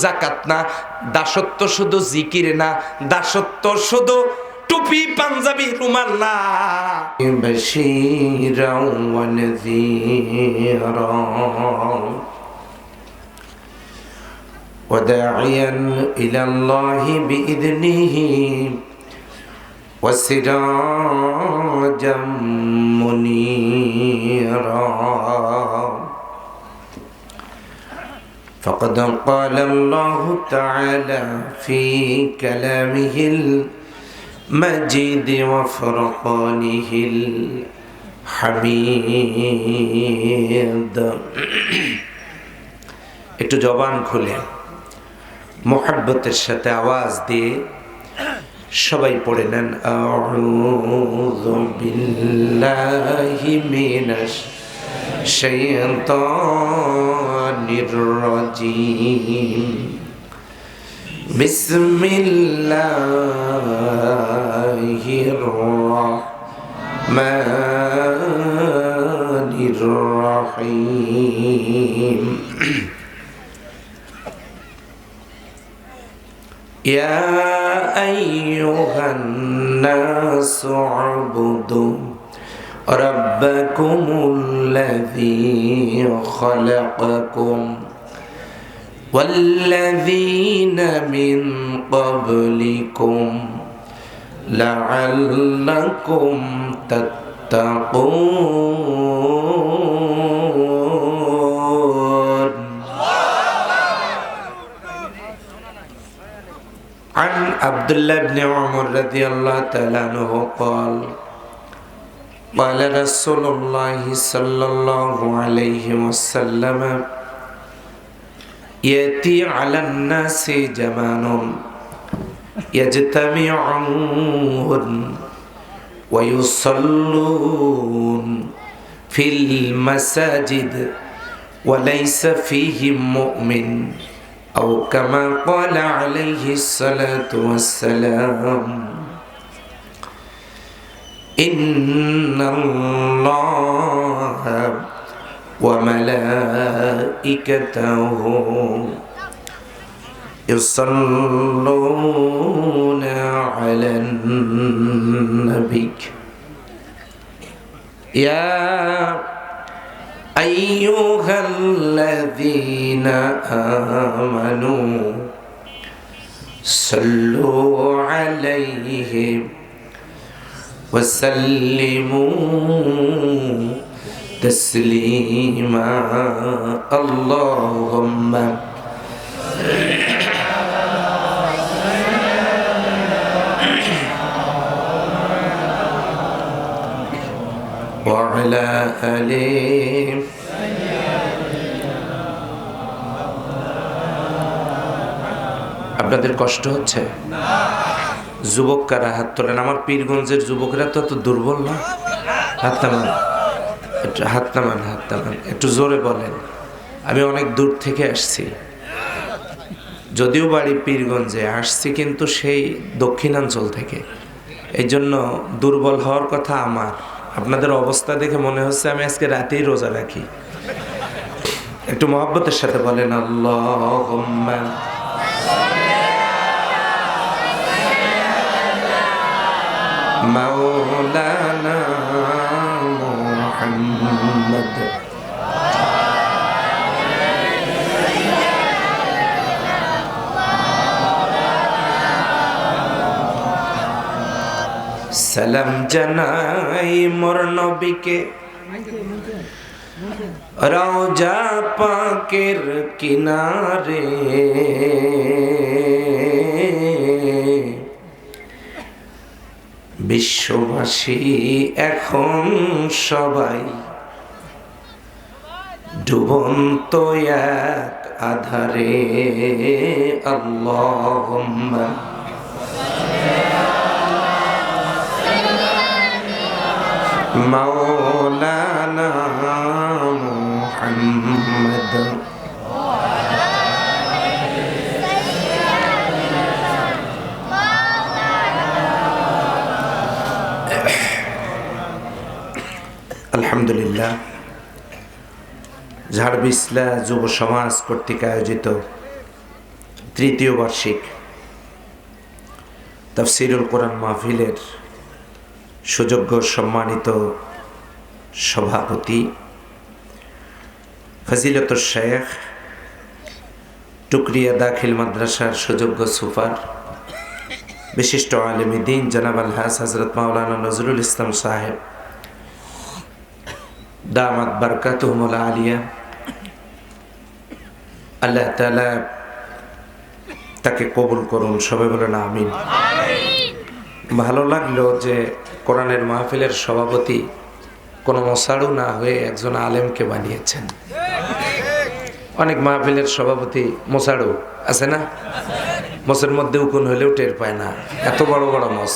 যাকাত না, দাসত্ব শুধু জিকির না, দাসত্ব শুধু টুপি পাঞ্জাবি রুমাল না। বাশীরাও ওয়া নাযীরা ওয়া দাঈয়ান ইলাল্লাহি বিইذনিহি ওয়া সিরাজাম মুনীরা। فقد قال الله تعالى في كلامه المجيد وفرقانه الحميد। একটু জবান খুলে মুহাব্বতের সাথে আওয়াজ দিয়ে সবাই পড়ে নেন, আউযু বিল্লাহি মিনাশ শাইতানির রাজীম, বিসমিল্লাহির রাহমানির রাহিম। ইয়া আইয়ুহান নাসু উবুদু রাব্বাকুমুল্লাযী খালাকাকুম ওয়াল্লাযীনা মিন ক্বাবলিকুম লাআল্লাকুম তাত্তাকুন। عن عبد الله بن عمر رضي الله تعالى عنه قال قال رسول الله صلى الله عليه وسلم يأتي على الناس زمان يجتمعون ويصلون في المساجد وليس فيهم مؤمن أو كما قال عليه الصلاة والسلام إن الله وملائكته يصلون على النبي يا أيها الذين آمنوا صلوا عليه وسلموا تسليما اللهم وعلى آله আপনাদের কষ্ট হচ্ছে? যুবক কারা হাত তোলেন? আমার পীরগঞ্জের যুবকরা তো দুর্বল না, হাত নামান, হাত নামান, হাত নামান, একটু জোরে বলেন। আমি অনেক দূর থেকে আসছি, যদিও বাড়ি পীরগঞ্জে, আসছি কিন্তু সেই দক্ষিণাঞ্চল থেকে। এই জন্য দুর্বল হওয়ার কথা আমার। আপনাদের অবস্থা দেখে মনে হচ্ছে আমি আজকে রাতেই রোজা রাখি। একটু মহব্বতের সাথে বলেন আল্লাহুম্মা মাওলানা মুহাম্মদ সালাম জানাই মোর নবীকে রওজা পাকের কিনারে, বিশ্ববাসী এখন সবাই ডুবন্ত এক আধারে। আল্লাহুম্মা মাওলানা মুহাম্মদ আলহামদুলিল্লাহ। ঝাড় বিসলা যুব সমাজ কর্তৃক আয়োজিত তৃতীয় বার্ষিক তাফসীরুল কোরআন মাহফিলের সুযোগ্য সম্মানিত সভাপতি ফজিলতুল শেখ টুকরিয়া দাখিল মাদ্রাসার সুযোগ্য সুপার বিশিষ্ট আলেমে দ্বীন জনাব আলহাজ হযরত মাওলানা নজরুল ইসলাম সাহেব দামাত বারকাতুহুমুল আলিয়া, আল্লাহ তাআলা তাকে কবুল করুন। সবাই বলেন আমিন। ভালো লাগলো যে কোরআনের মাহফিলের সভাপতি কোনো মশাড়ু না হয়ে একজন আলেমকে বানিয়েছেন। অনেক মাহফিলের সভাপতি মশাড়ু আছে না, মসের মধ্যে উকুন হলেও টের পায় না, এত বড় বড় মস,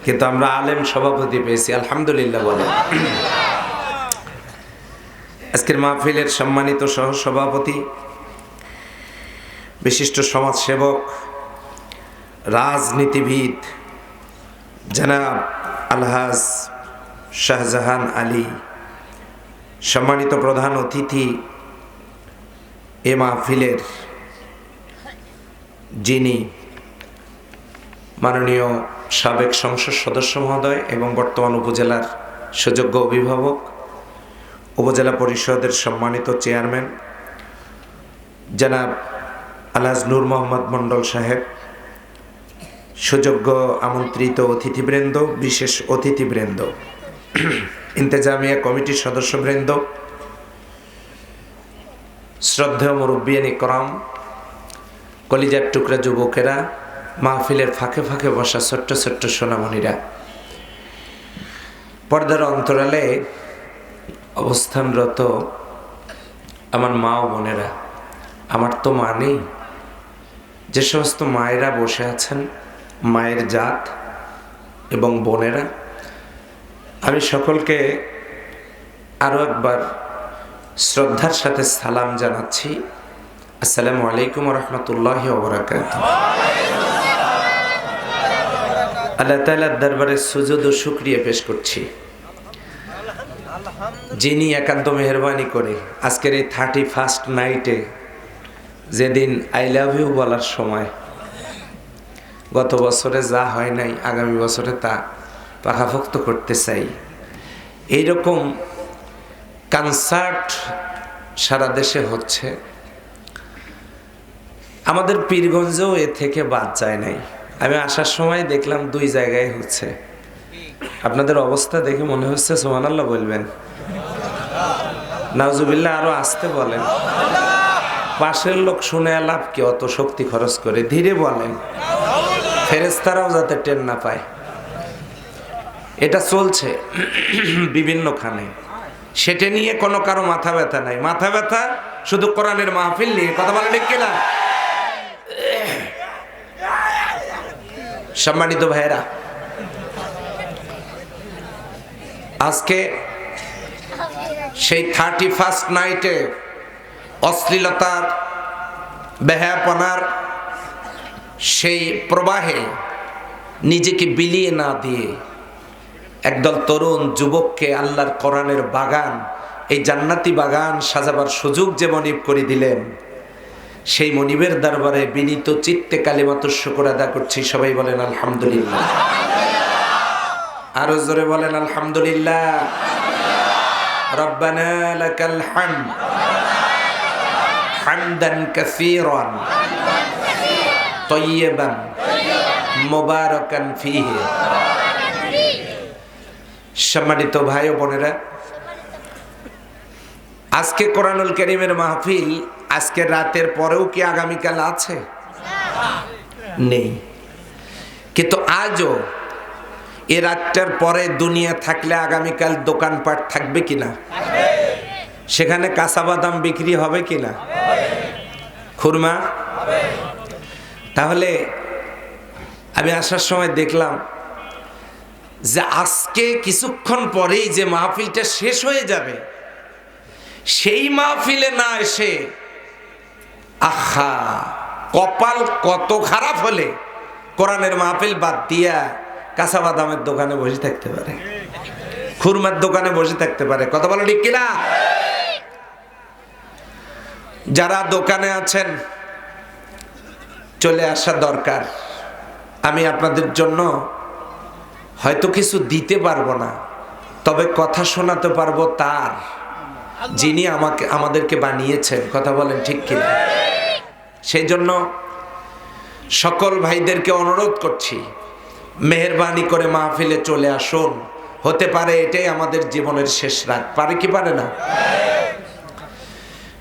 কিন্তু আমরা আলেম সভাপতি পেয়েছি, আলহামদুলিল্লাহ বলে। আজকের মাহফিলের সম্মানিত সহ সভাপতি বিশিষ্ট সমাজসেবক রাজনীতিবিদ জনাব আলহাজ শাহজাহান আলী, সম্মানিত প্রধান অতিথি এ মাহফিলের যিনি মাননীয় সাবেক সংসদ সদস্য মহোদয় এবং বর্তমান উপজেলার সুযোগ্য অভিভাবক, উপজেলা পরিষদের সম্মানিত চেয়ারম্যান জনাব আলহাজ নূর মোহাম্মদ মন্ডল সাহেব, সুযোগ্য আমন্ত্রিত অতিথিবৃন্দ, বিশেষ অতিথিবৃন্দ, ইন্তেজামিয়া কমিটির সদস্যবৃন্দ, শ্রদ্ধেয় মুরব্বিয়ান ইকরাম, কলিজার টুকরা যুবকেরা, মাহফিলের ফাঁকে ফাঁকে বসা ছোট্ট ছোট্ট সোনামণিরা, পর্দার অন্তরালে অবস্থানরত আমার মা ও বোনেরা, আমার তো মা নেই, যে সমস্ত মায়েরা বসে আছেন, মায়ের জাত এবং বোনেরা, আমি সকলকে আরও একবার শ্রদ্ধার সাথে সালাম জানাচ্ছি। আসসালামু আলাইকুম ওয়া রাহমাতুল্লাহি ওয়া বারাকাতুহু। আল্লাহ তাআলার দরবারে সুজুদ ও শুকরিয়া পেশ করছি, যিনি একান্ত মেহেরবানি করে আজকের এই 31st নাইটে, যেদিন আই লাভ ইউ বলার সময়, গত বছরে যা হয় নাই আগামী বছরে তা পাকাপোক্ত করতে চাই, এইরকম কনসার্ট সারা দেশে হচ্ছে। আমাদের পীরগঞ্জেও এ থেকে বাদ যায় নাই। আমি আসার সময় দেখলাম 2 জায়গায় হচ্ছে। আপনাদের অবস্থা দেখে মনে হচ্ছে সুবহানাল্লাহ বলবেন, নাউজুবিল্লাহ আরো আসতে বলেন, পাশের লোক শুনে লাভ কি, অত শক্তি খরচ করে ধীরে বলেন, ফেরেশতারাও যাতে টের না পায়। এটা চলছে বিভিন্নখানে, সেটা নিয়ে কোনো কারো মাথা ব্যথা নাই। মাথা ব্যথা শুধু কোরআনের মাহফিল নিয়ে। কথা বলে ঠিক কিনা? সম্মানিত ভাইয়েরা, আজকে সেই 31st নাইটে অশ্লীলতার, বেহায়াপনার সেই প্রবাহে নিজেকে বিলিয়ে না দিয়ে একদল তরুণ যুবককে আল্লাহর কোরআনের বাগান, এই জান্নাতি বাগান সাজাবার সুযোগ যে মনিব করে দিলেন, সেই মনিবের দরবারে বিনীত চিত্তে কালিমাতুশ শুকর আদা করছি। সবাই বলেন আলহামদুলিল্লাহ। আরো জোরে বলেন আলহামদুলিল্লাহ। রব্বানা লাকাল হামদ হামদান কাসীরান তাইয়্যিবান মুবারাকান ফীহি। সম্মানিত ভাই ও বোনেরা, আজকে কোরআনুল কারীমের মাহফিল আজকে রাতের পরেও কি আগামীকাল আছে? নেই। কিন্তু আজও এ রাতটার পরে দুনিয়া থাকলে আগামীকাল দোকানপাট থাকবে কিনা? সেখানে কাঁচা বাদাম বিক্রি হবে কিনা? খুরমা? তাহলে আমি আসার সময় দেখলাম যে আজকে কিছুক্ষণ পরেই যে মাহফিলটা শেষ হয়ে যাবে, সেই মাহফিলে না এসে, আহা কপাল কত খারাপ হলে কোরআনের মাহফিল বাদ দিয়া কাঁচা বাদামের দোকানে বসে থাকতে পারে, খুরমার দোকানে বসে থাকতে পারে। কথা বলো ঠিক কিনা? যারা দোকানে আছেন চলে আসা দরকার। আমি আপনাদের জন্য হয়তো কিছু দিতে পারবো না, তবে কথা শোনাতে পারবো তার, যিনি আমাদেরকে বানিয়েছেন। কথা বলেন ঠিক কিনা? সেই জন্য সকল ভাইদেরকে অনুরোধ করছি, মেহেরবানি করে মাহফিলে চলে আসুন। হতে পারে এটাই আমাদের জীবনের শেষ রাত। পারে কি পারে না?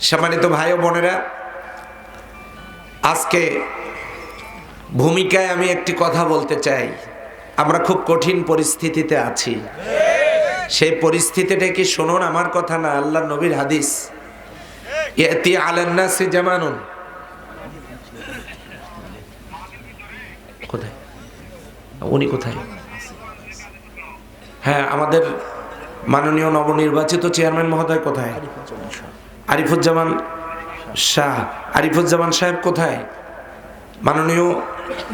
সম্মানিত ভাই ও বোনেরা, আজকে ভূমিকায় আমি একটি কথা বলতে চাই। আমরা খুব কঠিন পরিস্থিতিতে আছি। সেই পরিস্থিতিটা কি শুনুন, আমার কথা না, আল্লাহর নবীর হাদিস। ইয়াতি আলান নাসি জামানুন, কোথায় উনি কোথায়? হ্যাঁ, আমাদের মাননীয় নবনির্বাচিত চেয়ারম্যান মহোদয় কোথায়? আরিফুজ্জামান শাহ। আরিফুজ্জামান সাহেব কোথায়? মাননীয়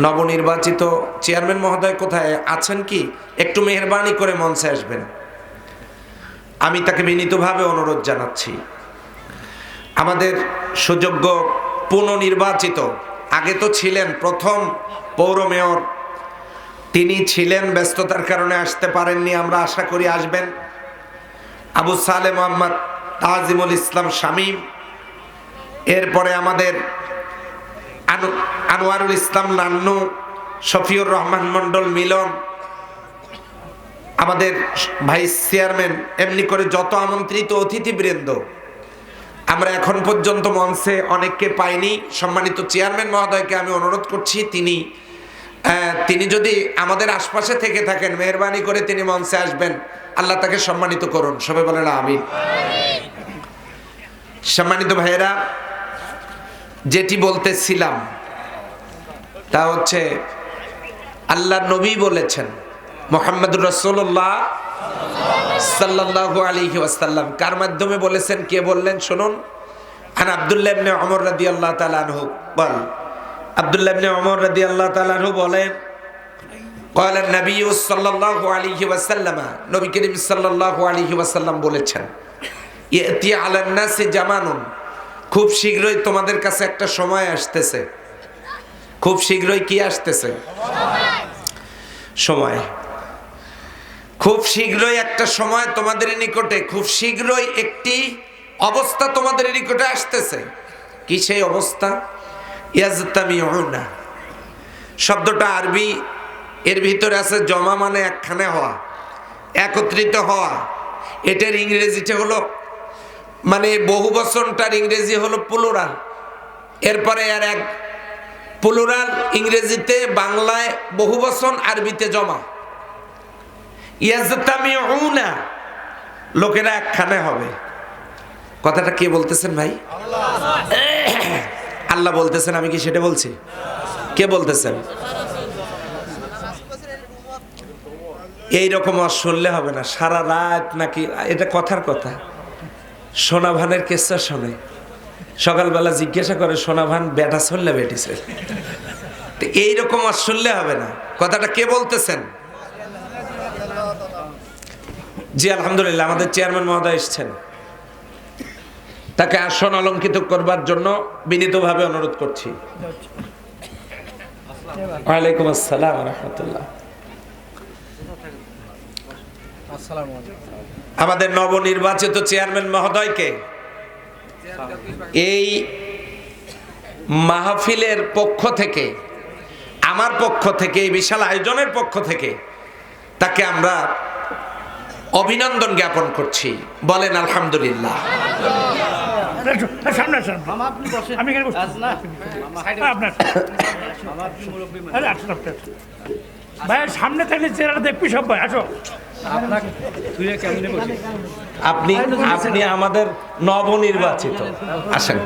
নবনির্বাচিত চেয়ারম্যান মহোদয় কোথায় আছেন? কি একটু মেহেরবানি করে মঞ্চে আসবেন, আমি তাকে বিনীতভাবে অনুরোধ জানাচ্ছি। আমাদের সুযোগ্য পুনর্নির্বাচিত, আগে তো ছিলেন প্রথম পৌর মেয়র, তিনি ছিলেন, ব্যস্ততার কারণে আসতে পারেননি, আমরা আশা করি আসবেন, আবু সালে মোহাম্মদ তাজিমুল ইসলাম শামীম। এরপরে আমাদের আনোয়ারুল ইসলাম নান্নু, শফিউর রহমান মন্ডল মিলন, আমাদের ভাইস চেয়ারম্যান, এমনি করে যত আমন্ত্রিত অতিথিবৃন্দ, আমরা এখন পর্যন্ত মঞ্চে অনেককে পাইনি। সম্মানিত চেয়ারম্যান মহোদয়কে আমি অনুরোধ করছি, তিনি যদি আমাদের আশপাশে থেকে থাকেন, মেহেরবানি করে তিনি মঞ্চে আসবেন। আল্লাহ তাকে সম্মানিত করুন। সবাই বলেন আমিন। সম্মানিত ভাইয়েরা, যেটি বলতেছিলাম তা হচ্ছে, আল্লাহ নবী বলেছেন, মুহাম্মদুর রাসূলুল্লাহ সাল্লাল্লাহু আলাইহি ওয়াসাল্লাম কার মাধ্যমে বলেছেন, কে বললেন শুনুন। আন আব্দুল্লাহ ইবনে ওমর রাদিয়াল্লাহু তাআলা আনহু বল, আব্দুল্লাহ ইবনে ওমর রাদিয়াল্লাহু তাআলা আনহু বলেন, قال النبي صلى الله عليه وسلم, নবী করিম সাল্লাল্লাহু আলাইহি ওয়াসাল্লাম বলেছেন, ইয়াতি আলান নাসি জামানুন, খুব শীঘ্রই তোমাদের কাছে একটা সময় আসতেছে। খুব শীঘ্রই কি আসতেছে? সময়। খুব শীঘ্রই একটা সময় তোমাদের নিকটে, খুব শীঘ্রই একটি অবস্থা তোমাদের নিকটে আসতেছে। কি সেই অবস্থা? ইয়াজতামিউনা শব্দটা আরবি, এর ভিতরে আছে জমা, মানে একখানে হওয়া, একত্রিত হওয়া। এটার ইংরেজিটা হলো, মানে বহু বচনটার ইংরেজি হলো প্লুরাল। এরপরে আর এক প্লুরাল, ইংরেজিতে, বাংলায় বহু বচন, আরবিতে জমা। ইয়াজতামিউনা, লোকেরা একখানে হবে। কথাটা কে বলতেছেন ভাই? আল্লাহ বলতেছেন, আমি কি সেটা বলছি? কে বলতেছেন? এইরকম আর শুনলে হবে না, সারা রাত নাকি, এটা কথার কথা। সোনাভানের কেসা শোনে, সকালবেলা জিজ্ঞাসা করে, সোনাভান বেটা চললে বেটিছে। এইরকম আর শুনলে হবে না। কথাটা কে বলতেছেন? জি আলহামদুলিল্লাহ, আমাদের চেয়ারম্যান মহোদয় এসেছেন, তাকে আসন অলঙ্কিত করবার জন্য বিনীতভাবে অনুরোধ করছি। ওয়ালাইকুম আসসালাম ওয়া রাহমাতুল্লাহ। আমাদের নবনির্বাচিত চেয়ারম্যান মহোদয়কে এই মাহফিলের পক্ষ থেকে, আমার পক্ষ থেকে, এই বিশাল আয়োজনের পক্ষ থেকে তাকে আমরা অভিনন্দন জ্ঞাপন করছি। বলেন আলহামদুলিল্লাহ। সামনে থাকলে চেহারা দেখবি সব ভাই, আসো। আপনি আপনি আমাদের নবনির্বাচিত, আসেন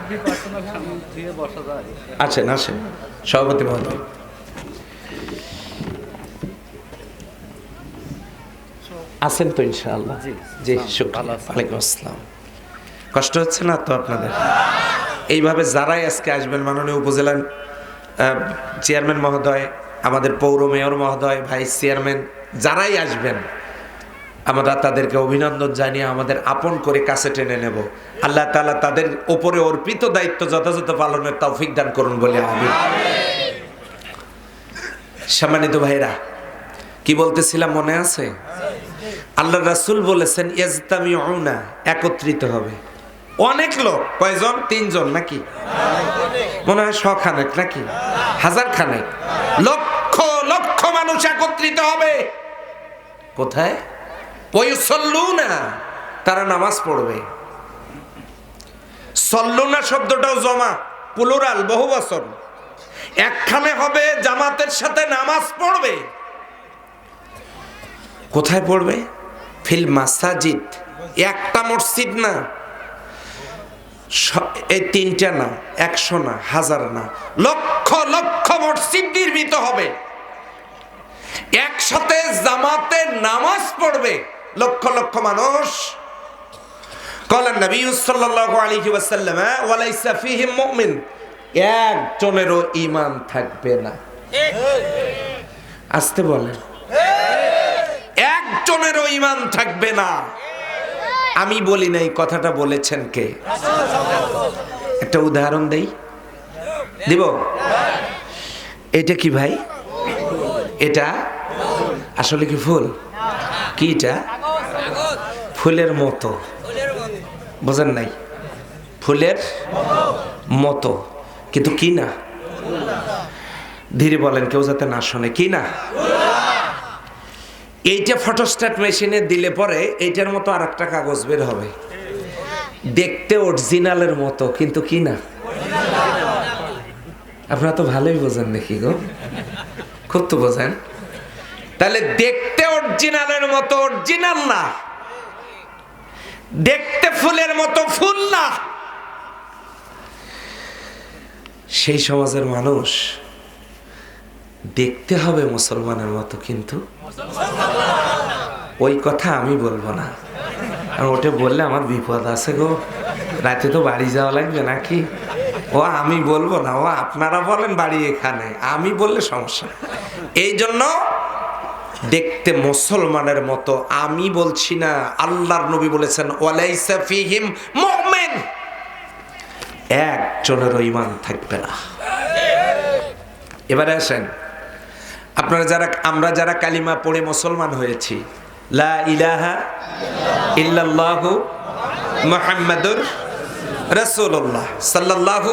আসেন আসেন, সভাপতি মহোদয়। আছেন তো ইনশাআল্লাহ? জি শুকরিয়া। ওয়ালাইকুম আসসালাম। কষ্ট হচ্ছে না তো আপনাদের? এইভাবে যারাই আজকে আসবেন, মাননীয় উপজেলার চেয়ারম্যান মহোদয়, আমাদের পৌর মেয়র মহোদয়, ভাইস চেয়ারম্যান, যারাই আসবেন, আমরা তাদেরকে অভিনন্দন জানিয়ে আমাদের আপন করে কাছে টেনে নেব। আল্লাহ তাআলা তাদের উপরে অর্পিত দায়িত্ব যথাযথ পালনের তৌফিক দান করুন বলে আমিন। সম্মানিত ভাইরা, কি বলতেছিলাম মনে আছে? আল্লাহ রাসূল বলেছেন ইজতামিউনা, একত্রিত হবে অনেক লোক। কয়জন? 3 জন নাকি? মনে হয় 100 খানেক নাকি? 1000 খানেক, লক্ষ লক্ষ মানুষ একত্রিত হবে। কোথায়? ওয়ায়ুসাল্লুনা, তারা নামাজ পড়বে। সল্লুনা শব্দটাও জমা, প্লুরাল, বহু বচন। একখানে হবে, জামাতের সাথে নামাজ পড়বে। কোথায় পড়বে? ফিল মাসাজিদ। একটা মসজিদ না, এই 3টা না, 100 না, 1000 না, লক্ষ লক্ষ মসজিদ নির্মিত হবে। একসাথে জামাতে নামাজ পড়বে লক্ষ লক্ষ মানুষ। কলেন নবী সাল্লাল্লাহু আলাইহি ওয়াসাল্লাম ওয়ালাইসা ফীহিম মুমিন, একজনেরও ঈমান থাকবে না। আসতে বলেন, একজনেরও ঈমান থাকবে না। আমি বলি নাই, কথাটা বলেছেন কে? একটা উদাহরণ দেই, দিব? এটা কি ভাই? এটা আসলে কি ফুল? কি এটা? ফুলের মতো, বোঝেন নাই? ফুলের মতো, কিন্তু কি না? ধীরে বলেন, কেউ যাতে না শোনে। কি না? এইটা ফটোস্ট্যাট মেশিনে দিলে পরে এইটার মতো আর একটা কাগজ বের হবে, দেখতে অরিজিনালের মতো, কিন্তু কি না? আপনারা তো ভালোই বোঝেন নাকি গো? খুব তো বোঝেন। তাহলে দেখতে অরিজিনালের মতো অরিজিনাল না, দেখতে ফুলের মতো ফুল না। সেই সমাজের মানুষ দেখতে হবে মুসলমানের মতো, কিন্তু ওই কথা আমি বলবো না। আর ওটা বললে আমার বিপদ আছে গো, রাতে তো বাড়ি যাওয়া লাগবে নাকি? ও আমি বলবো না, ও আপনারা বলেন বাড়ি এখানে, আমি বললে সমস্যা। এই জন্য দেখতে মুসলমানের মতো আমি বলছি না, আল্লাহর নবী বলেছেন ওয়ালাইসা ফীহিম মুমিন, একজনেরও ঈমান থাকবে না। এবারে আসেন, আপনারা যারা, আমরা যারা কালিমা পড়ে মুসলমান হয়েছি, লা ইলাহা ইল্লাল্লাহু মুহাম্মাদুর রাসূলুল্লাহ সাল্লাল্লাহু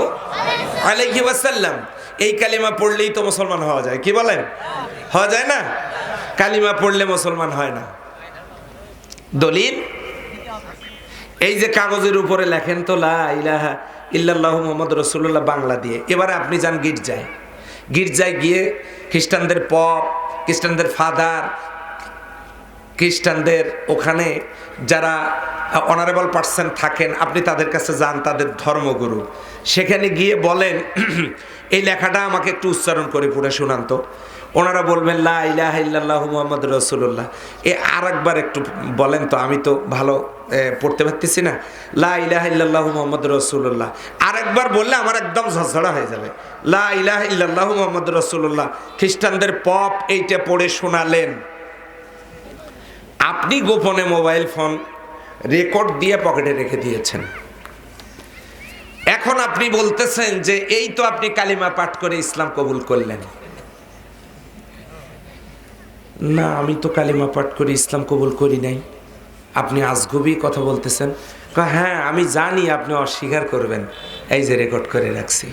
আলাইহি ওয়াসাল্লাম, এই কালিমা পড়লেই তো মুসলমান হওয়া যায়। কি বলেন? হওয়া যায় না? কালিমা পড়লে মুসলমান হয় না। দলিল এই যে কাগজের উপরে লেখেন তো লা ইলাহা ইল্লাল্লাহু মুহাম্মাদুর রাসূলুল্লাহ বাংলা দিয়ে। এবারে আপনি যান গির্জায়, গির্জায় গিয়ে খ্রিস্টানদের পপ, খ্রিস্টানদের ফাদার, খ্রিস্টানদের ওখানে যারা অনারেবল পার্সন থাকেন, আপনি তাদের কাছে যান, তাদের ধর্মগুরু। সেখানে গিয়ে বলেন এই লেখাটা আমাকে একটু উচ্চারণ করে পড়ে শোনান তো। ওনারা বলবেন লা ইলাহা ইল্লাল্লাহু মুহাম্মাদুর রাসূলুল্লাহ। আরেকবার একটু বলেন তো, আমি তো ভালো পড়তে পারতেছি না। লা ইলাহা ইল্লাল্লাহু মুহাম্মাদুর রাসূলুল্লাহ। আরেকবার বললে আমার একদম ঝরঝরা হয়ে যাবে। লা ইলাহা ইল্লাল্লাহু মুহাম্মাদুর রাসূলুল্লাহ। খ্রিস্টানদের পপ এইটা পড়ে শোনালেন। আপনি গোপনে মোবাইল ফোন রেকর্ড দিয়ে পকেটে রেখে দিয়েছেন। এখন আপনি বলতেছেন যে এই তো আপনি কালিমা পাঠ করে ইসলাম কবুল করলেন। না, আমি তো কালিমা পাঠ করে ইসলাম কবুল করি নাই। আপনি আজগুবি কথা বলতেছেন। হ্যাঁ আমি জানি আপনি অস্বীকার করবেন, এই যে রেকর্ড করে রাখছি।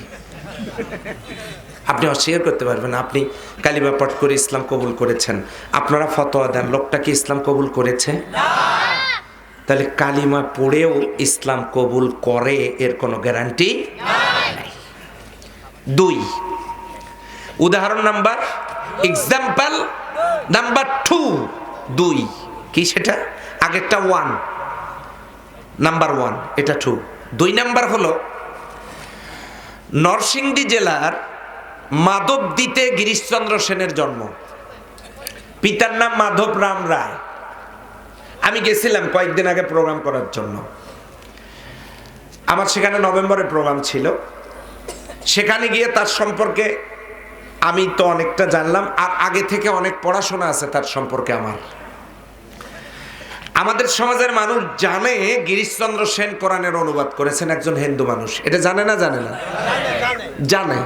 আপনি অস্বীকার করতে পারবেন আপনি কালিমা পাঠ করে ইসলাম কবুল করেছেন। আপনারা ফতোয়া দেন, লোকটা কি ইসলাম কবুল করেছে? তাহলে কালিমা পড়েও ইসলাম কবুল করে এর কোনো গ্যারান্টি নাই। 2, উদাহরণ নাম্বার, এক্সাম্পল নাম্বার 2, 2 কি সেটা? আগেরটা 1, নাম্বার 1, এটা 2। 2 নাম্বার হলো নরসিংদী জেলার মাধবদীতে গিরিশচন্দ্র সেনের জন্ম। পিতার নাম মাধব রাম রায়। আমি গেছিলাম কয়েকদিন আগে প্রোগ্রাম করার জন্য। আমার সেখানে নভেম্বরে প্রোগ্রাম ছিল। সেখানে গিয়ে তার সম্পর্কে আমি তো অনেকটা জানলাম, আর আগে থেকে অনেক পড়াশোনা আছে তার সম্পর্কে আমার। আমাদের সমাজের মানুষ জানে গিরিশচন্দ্র সেন কোরআনের অনুবাদ করেছেন, একজন হিন্দু মানুষ। এটা জানে না? জানে না? জানে।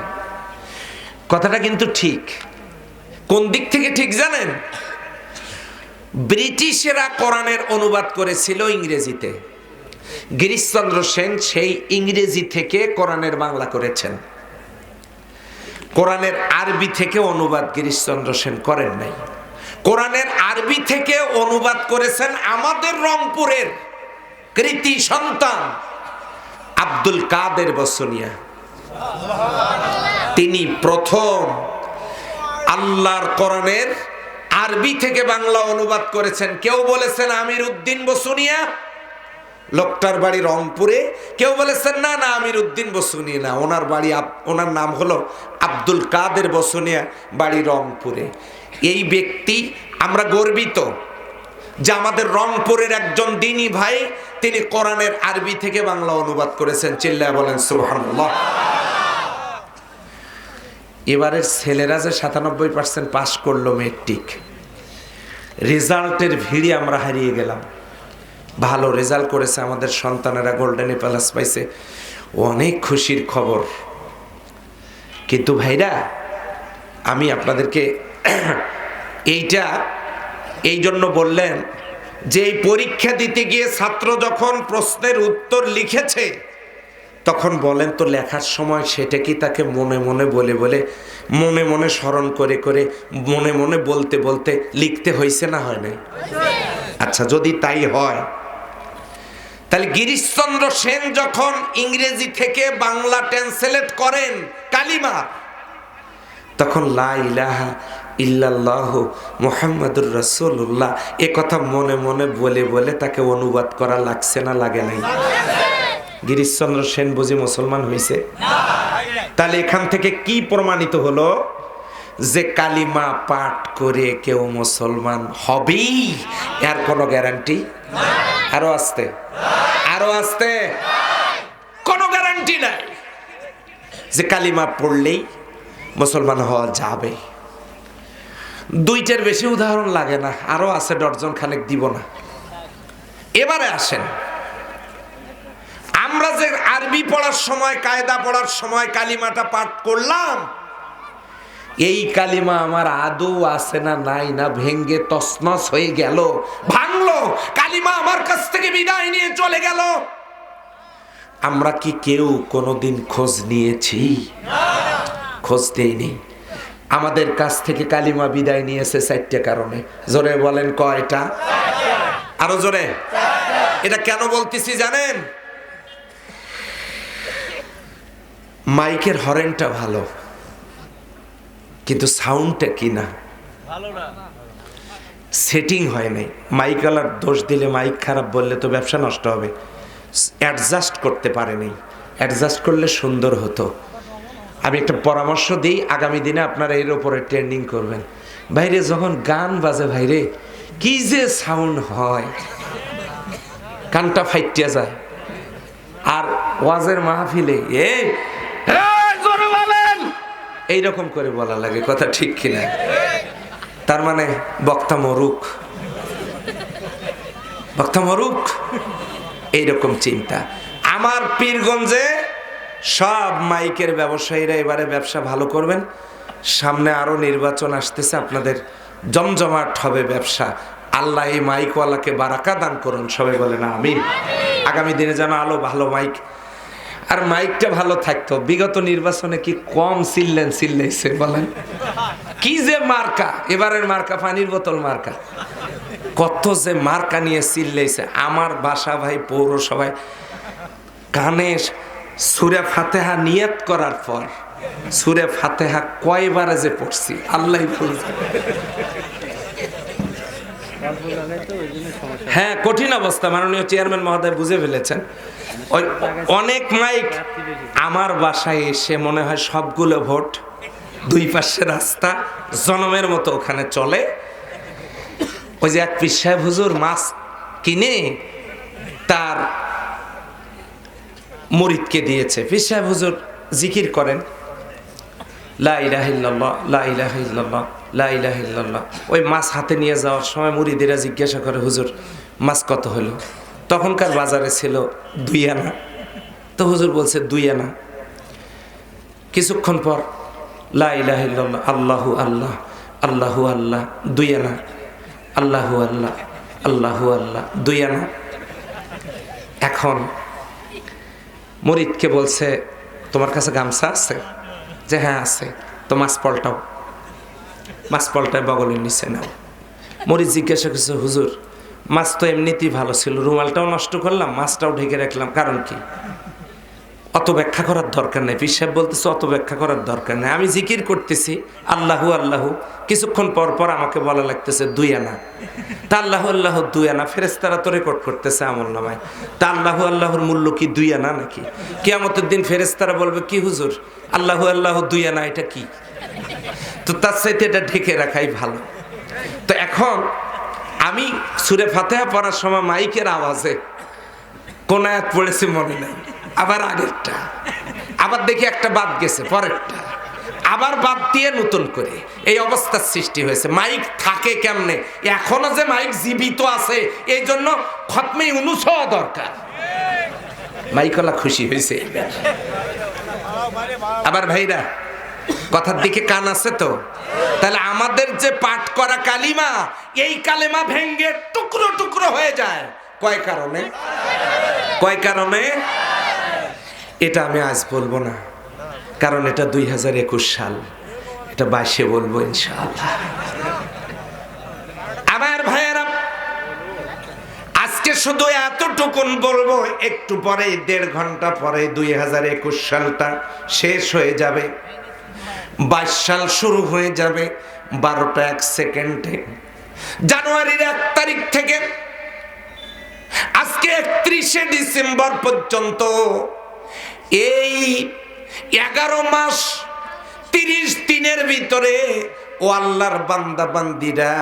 কথাটা কিন্তু ঠিক। কোন দিক থেকে ঠিক জানেন? ব্রিটিশেরা কোরআনের অনুবাদ করেছিল ইংরেজিতে, গিরিশচন্দ্র সেন সেই ইংরেজি থেকে কোরআনের বাংলা করেছেন। কোরআনের আরবি থেকে অনুবাদ গিরিশচন্দ্র সেন করেন নাই। কোরআনের আরবি থেকে অনুবাদ করেছেন আমাদের রংপুরের কৃতি সন্তান আব্দুল কাদের বসুনিয়া। তিনি প্রথম আল্লাহর কোরআনের আরবি থেকে বাংলা অনুবাদ করেছেন। কেউ বলেছেন আমির উদ্দিন বসুনিয়া, লোকটার বাড়ি রংপুরে। কেউ বলেছেন না না আমির উদ্দিন বসুনিয়া না, ওনার বাড়ি ওনার নাম হলো আব্দুল কাদের বসুনিয়া, বাড়ি রংপুরে। এই ব্যক্তি, আমরা গর্বিত যে আমাদের রংপুরের একজন দ্বীনি ভাই তিনি কোরআনের আরবি থেকে বাংলা অনুবাদ করেছেন। চিল্লায়া বলেন সুবহানাল্লাহ। এবারের ছেলেরা যে 97% পাস করলো মেট্রিক, রেজাল্টের ভিড়ে আমরা হারিয়ে গেলাম। ভালো রেজাল্ট করেছে আমাদের সন্তানেরা, গোল্ডেন প্লাস পাইছে, অনেক খুশির খবর। কিন্তু ভাইরা, আমি আপনাদেরকে এইটা এই জন্য বললেন যে এই পরীক্ষা দিতে গিয়ে ছাত্র যখন প্রশ্নের উত্তর লিখেছে তখন বলেন তো লেখার সময় সেটা কি তাকে মনে মনে বলে বলে, মনে মনে স্মরণ করে করে, মনে মনে বলতে বলতে লিখতে হয়েছে না হয় নাই? আচ্ছা, যদি তাই হয় তাহলে গিরিশচন্দ্র সেন যখন ইংরেজি থেকে বাংলা ট্রান্সলেট করেন কালিমা, তখন লা ইলাহা ইল্লাল্লাহু মুহাম্মাদুর রাসূলুল্লাহ এ কথা মনে মনে বলে বলে তাকে অনুবাদ করা লাগছে না লাগে নাই? গিরিশচন্দ্র সেন বুঝি মুসলমান হয়েছে? তাহলে এখান থেকে কি প্রমাণিত হলো? যে কালিমা পাঠ করে কেউ মুসলমান হবেই, এর কোনো গ্যারান্টি? আরো আসতে, আরো আসতে, কোনো গ্যারান্টি নাই যে কালিমা পড়লেই মুসলমান হওয়া যাবে। দুইটার বেশি উদাহরণ লাগে না, আরো আছে ডজন খানেক, দিব না। এবারে আসেন, আমরা যে আরবি পড়ার সময়, কায়দা পড়ার সময় কালিমাটা পাঠ করলাম, এই কালিমা আমার আদৌ আছে না নাই, না ভেঙ্গে তছনছ হয়ে গেল, ভাঙলো, কালিমা আমার কাছ থেকে বিদায় নিয়ে চলে গেল, আমরা কি কেউ কোনোদিন খোঁজ নিয়েছি? খোঁজ নেইনি। আমাদের কাছ থেকে কালিমা বিদায় নিয়েছে 4টা কারণে। জোরে বলেন কয়টা? আরো জোরে। এটা কেন বলতেছি জানেন? মাইকের হরেনটা ভালো, কিন্তু সাউন্ডটা কি না, সেটিং হয় নাই। মাইকওয়ালার দোষ দিলে, মাইক খারাপ বললে তো ব্যবসা নষ্ট হবে। অ্যাডজাস্ট করতে পারেনি, অ্যাডজাস্ট করলে সুন্দর হতো। আমি একটা পরামর্শ দিই, আগামী দিনে আপনারা এর উপরে ট্রেন্ডিং করবেন। ভাইরে যখন গান বাজে, ভাইরে কি যে সাউন্ড হয়, কানটা ফাইটিয়া যায়। আর ওয়াজের মাহফিলে এইরকম করে বলা লাগে, কথা ঠিক কিনা? তার মানে বক্তা মরুক, বক্তা মরুক, এইরকম চিন্তা। আমার পীরগঞ্জে সব মাইকের ব্যবসায়ীরা এবারে ব্যবসা ভালো করবেন। সামনে আরো নির্বাচন আসতেছে, আপনাদের জমজমাট হবে ব্যবসা। আল্লাহ এই মাইকওয়ালাকে বারাকা দান করুন, সবাই বলেন আমিন। আগামী দিনে যেন আলো ভালো মাইক, আর মাইকটা ভালো থাকতো। বিগত নির্বাচনে কি কম চিল্লাইছে বলেন? কি যে মার্কা, এবারের মার্কা পানির বোতল মার্কা, কত যে মার্কা নিয়ে চিল্লাইছে। আমার বাসা ভাই পৌরসভায় কানে সূরা ফাতিহা নিয়ত করার পর সূরা ফাতিহা কয়বারে যে পড়ছি আল্লাহই বলছে। হ্যাঁ, কঠিন অবস্থা, মাননীয় চেয়ারম্যান মহোদয় বুঝে ফেলেছেন। ওই অনেক মাইক আমার বাসায় এসে মনে হয় সবগুলো ভোট, দুই পাশে রাস্তা, জনমের মতো ওখানে চলে। ওই যে এক পীর সাহেব হুজুর মাছ কিনে তার মুরিদকে দিয়েছে। পীর সাহেব হুজুর জিকির করেন, লা ইলাহা ইল্লাল্লাহ, লা ইলাহা ইল্লাল্লাহ, লা ইলাহা ইল্লাল্লাহ। ওই মাছ হাতে নিয়ে যাওয়ার সময় মুরিদেরা জিজ্ঞাসা করে, হুজুর মাছ কত হলো? তখনকার বাজারে ছিল 2 আনা। তো হুজুর বলছে 2 আনা। কিছুক্ষণ পর লা ইলাহা ইল্লাল্লাহ, আল্লাহু আল্লাহ, আল্লাহু আল্লাহ 2 আনা, আল্লাহু আল্লাহ, আল্লাহু আল্লাহ 2 আনা। এখন মুরিদকে বলছে, তোমার কাছে গামছা আছে? যে হ্যাঁ আছে। তো মাছ পলটাও, মাছ পলটায় বগলের নিচে নাও। মুরিদ জিজ্ঞাসা করছে, হুজুর মাছ তো এমনিতেই ভালো ছিল, রুমালটাও নষ্ট করলাম, মাছটাও ঢেকে রাখলাম, কারণ কি? অত ব্যাখ্যা করার দরকার নেই। পীর সাহেব বলতেছে অত ব্যাখ্যা করার দরকার নেই, আমি জিকির করতেছি আল্লাহু আল্লাহু, কিছুক্ষণ পর পর আমাকে বলা লাগতেছে 2 আনা। তা আল্লাহু আল্লাহ 2 আনা, ফেরেশতারা তো রেকর্ড করতেছে আমলনামায়। তা আল্লাহু আল্লাহর মূল্য কি 2 আনা নাকি? কিয়ামতের দিন ফেরেশতারা বলবে, কি হুজুর আল্লাহু আল্লাহ 2 আনা এটা কি? তো তার সাথে এটা ঢেকে রাখাই ভালো। তো এখন আমি সূরা ফাতিহা পড়ার সময় মাইকের আওয়াজে কোন আয়াত পড়েছি মনে নাই, আবার আগেরটা, আবার দেখি একটা বাদ গেছে, পরেরটা আবার বাদ দিয়ে নতুন করে এই অবস্থার সৃষ্টি হয়েছে। মাইক থাকে কেমনে? এখনো যে মাইক জীবিত আছে, এই জন্য খতমে ইউনূস হওয়া দরকার। মাইকলা খুশি হয়েছে। আবার ভাইরা কথার দিকে কান আছে তো? তাহলে আমাদের যে পাঠ করা কালিমা, এই কালেমা ভেঙ্গে টুকরো টুকরো হয়ে যায় কয় কারণে? কয় কারণে? এটা আমি আজ বলবো না, কারণ এটা 2021 সাল, এটা 22-এ বলবো ইনশাআল্লাহ। আমার ভাইয়েরা, আজকে শুধু এতটুকুন বলবো, একটু পরে 1.5 ঘন্টা পরে 2021 সালটা শেষ হয়ে যাবে, 22 সাল শুরু হয়ে যাবে 12টা 1 সেকেন্ডে। জানুয়ারির 1 তারিখ থেকে আজকে 31শে ডিসেম্বর পর্যন্ত এই 11 মাস 30 দিনের ভিতরে ও আল্লাহর বান্দা বান্দিরা,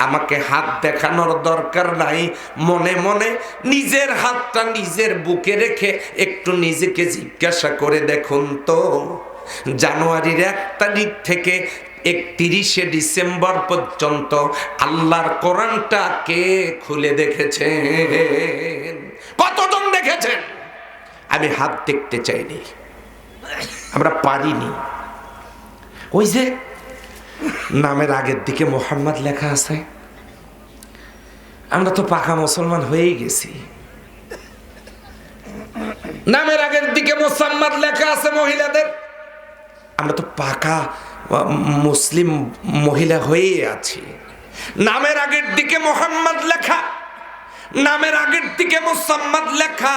আমাকে হাত দেখানোর দরকার নাই, মনে মনে নিজের হাতটা নিজের বুকে রেখে একটু নিজেকে জিজ্ঞাসা করে দেখুন তো, জানুয়ারির 1 তারিখ থেকে 31শে ডিসেম্বর পর্যন্ত আল্লাহর কোরআনটা কে খুলে দেখেছেন? কতজন দেখেছেন? আমি হাত দেখতে চাইনি, আমরা পারিনি। ওই যে নামের আগের দিকে মোহাম্মদ লেখা আছে, আমরা তো পাকা মুসলমান হয়েই গেছি। নামের আগের দিকে মোহাম্মদ লেখা আছে মহিলাদের, আমরা তো পাকা মুসলিম মহিলা হয়েই আছি। নামের আগের দিকে মোহাম্মদ লেখা, নামের আগের দিকে মোহাম্মদ লেখা,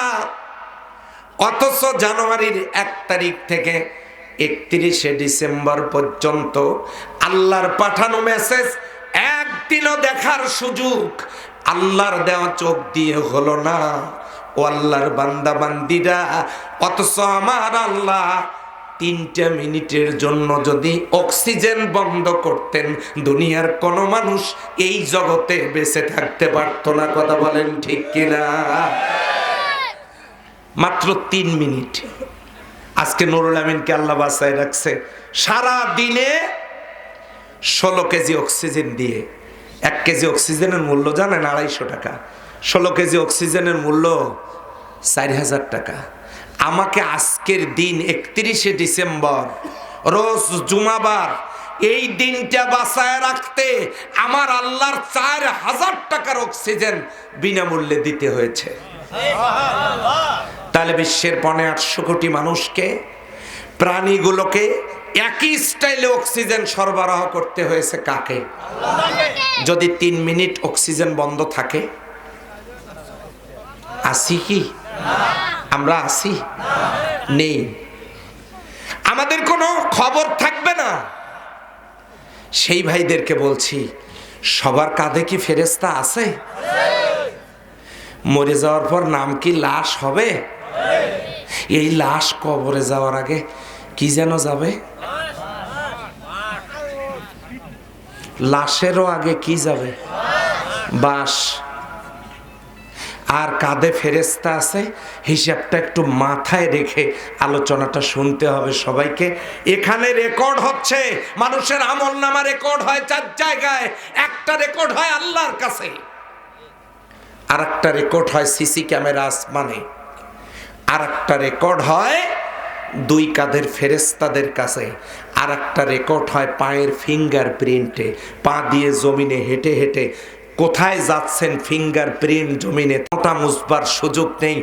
অথচ জানুয়ারির 1 তারিখ থেকে 31শে ডিসেম্বর পর্যন্ত আল্লাহর পাঠানো মেসেজ একদিনও দেখার সুযোগ আল্লাহর দেওয়া চোখ দিয়ে হলো না। ও আল্লাহর বান্দা বান্দিরা, অথচ আমার আল্লাহ 3টা মিনিটের জন্য যদি অক্সিজেন বন্ধ করতেন, দুনিয়ার কোন মানুষ এই জগতে বেঁচে থাকতে পারতো না। কথা বলেন ঠিক কিনা? মাত্র 3 মিনিট। আজকে নুরুল আমিনকে আল্লাহ বাঁচায় রাখছে, সারা দিনে 16 কেজি অক্সিজেন দিয়ে। 1 কেজি অক্সিজেনের মূল্য জানেন 250 টাকা, 16 কেজি অক্সিজেনের মূল্য 4000 টাকা। আমাকে আজকের দিন 31শে ডিসেম্বর, রোজ জুমাবার, এই দিনটা বাঁচায় রাখতে আমার আল্লাহর 4000 টাকার অক্সিজেন বিনামূল্যে দিতে হয়েছে। তাহলে বিশ্বের 850 কোটি মানুষকে, প্রাণীগুলোকে একই স্টাইলে অক্সিজেন সরবরাহ করতে হয়েছে কাকে? যদি 3 মিনিট অক্সিজেন বন্ধ থাকে, আসি কি আমরা? আসি নেই, আমাদের কোনো খবর থাকবে না। সেই ভাইদেরকে বলছি, সবার কাঁধে কি ফেরেশতা আছে? মরে যাওয়ার পর নাম কি লাশ হবে? এই লাশ কবরে যাওয়ার আগে কি যেন যাবে? লাশেরও আগে কি যাবে? বাস। আর কাঁধে ফেরেশতা আছে, হিসাবটা একটু মাথায় রেখে আলোচনাটা শুনতে হবে সবাইকে। এখানে রেকর্ড হচ্ছে, মানুষের আমলনামা রেকর্ড হয় 4 জায়গায়। একটা রেকর্ড হয় আল্লাহর কাছে, আর একটা রেকর্ড হয় সিসি ক্যামেরা আসমানে, আর একটা রেকর্ড হয় 2 কাঁধের ফেরেশতাদের কাছে। আর একটা রেকর্ড হয় পায়ের ফিঙ্গার প্রিন্টে, পা দিয়ে জমিনে হেঁটে হেঁটে কোথায় যাচ্ছেন ফিঙ্গার প্রিন্ট জমিনে, ওটা মুছবার সুযোগ নেই।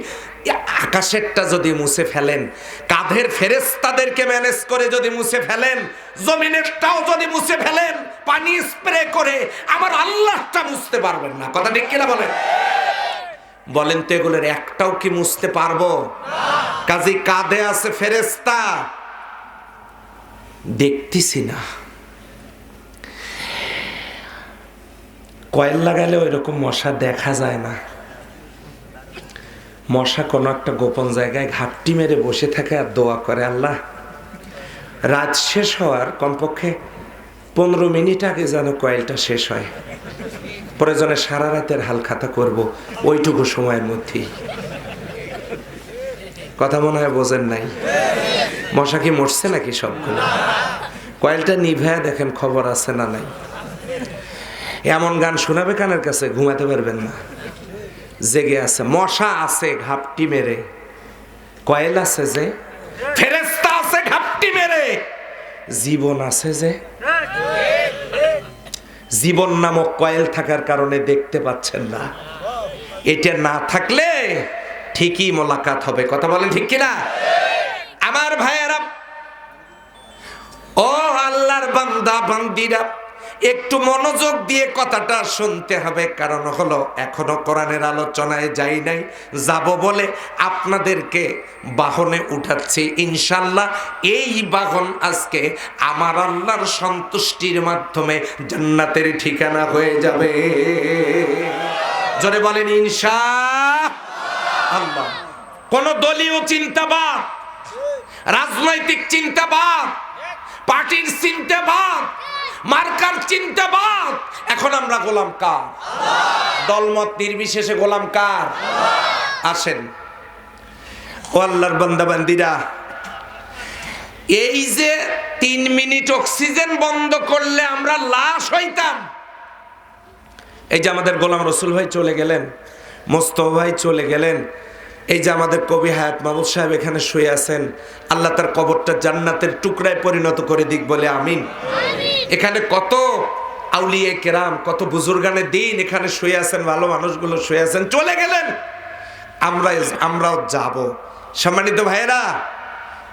আকাশেরটা যদি মুছে ফেলেন, কাঁধের ফেরেশতাদেরকে ম্যানেজ করে যদি মুছে ফেলেন, জমিনেরটাও যদি মুছে ফেলেন পানি স্প্রে করে, আমার আল্লাহটা মুছতে পারবেন না। কথা ঠিক কিনা বলেন? বলেন তো এগুলোর একটাও কি মুছতে পারবো? কাজী কাঁধে আছে ফেরেশতা, দেখতেছি না। কয়েল লাগালে ওই রকম মশা দেখা যায় না। মশা কোনো একটা গোপন জায়গায় ঘাপটি মেরে বসে থাকে আর দোয়া করে, আল্লাহ রাত শেষ হওয়ার কমপক্ষে 15 মিনিট আগে যেন কয়েলটা শেষ হয়, প্রয়োজনে সারা রাতের হাল খাতা করব ওইটুকু সময়ের মধ্যেই। কথা মনে হয় বোঝেন নাই। মশা কি মরছে নাকি সবগুলো? কয়েলটা নিভে দেখেন খবর আছে না নাই। এমন গান শোনাবে কানের কাছে, ঘুমাতে পারবেন না। জেগে আছে, মশা আছে ঘাপটি মেরে, কয়েল আছে যে, ফেরেশতা আছে ঘাপটি মেরে, জীবন আছে যে। জীবন নামক কয়েল থাকার কারণে দেখতে পাচ্ছেন না। এটা না থাকলে ঠিকই মোলাকাত হবে। কথা বলেন ঠিক কিনা? আমার ভাইয়েরা, ও আল্লাহর বান্দা বান্দিরা, একটু মনোযোগ দিয়ে কথাটা শুনতে হবে। কারণ হলো এখনো কোরআনের আলোচনায় যাই নাই, যাব বলে আপনাদেরকে বাহনে উঠাচ্ছি। ইনশাল্লাহ এই বাহন আজকে আমার আল্লাহর সন্তুষ্টির মাধ্যমে জান্নাতের ঠিকানা হয়ে যাবে। জোরে বলেন ইনশাআল্লাহ। কোন দলীয় চিন্তাবাদ, রাজনৈতিক চিন্তাবাদ, পার্টির চিন্তাবাদ, মার্কার চিন্তাবাদ, এখন আমরা গোলাম কার? দলমত নির্বিশেষে গোলাম কার? আসেন ও আল্লাহর বান্দা বান্দিরা, এই যে 3 মিনিট অক্সিজেন বন্ধ করলে আমরা লাশ হইতাম। এই যে আমাদের গোলাম রসুল ভাই চলে গেলেন, মোস্তফা ভাই চলে গেলেন, এই যে আমাদের কবি হায়াত মাহমুদ সাহেব এখানে শুয়ে আছেন, আল্লাহ তার কবরটা জান্নাতের টুকরায় পরিণত করে দিক বলে আমিন। এখানে কত আউলিয়া কেরাম, কত বুজুর্গানে দিন এখানে শুয়ে আছেন, ভালো মানুষগুলো শুয়ে আছেন, চলে গেলেন, আমরাও যাব। সম্মানিত ভাইয়েরা,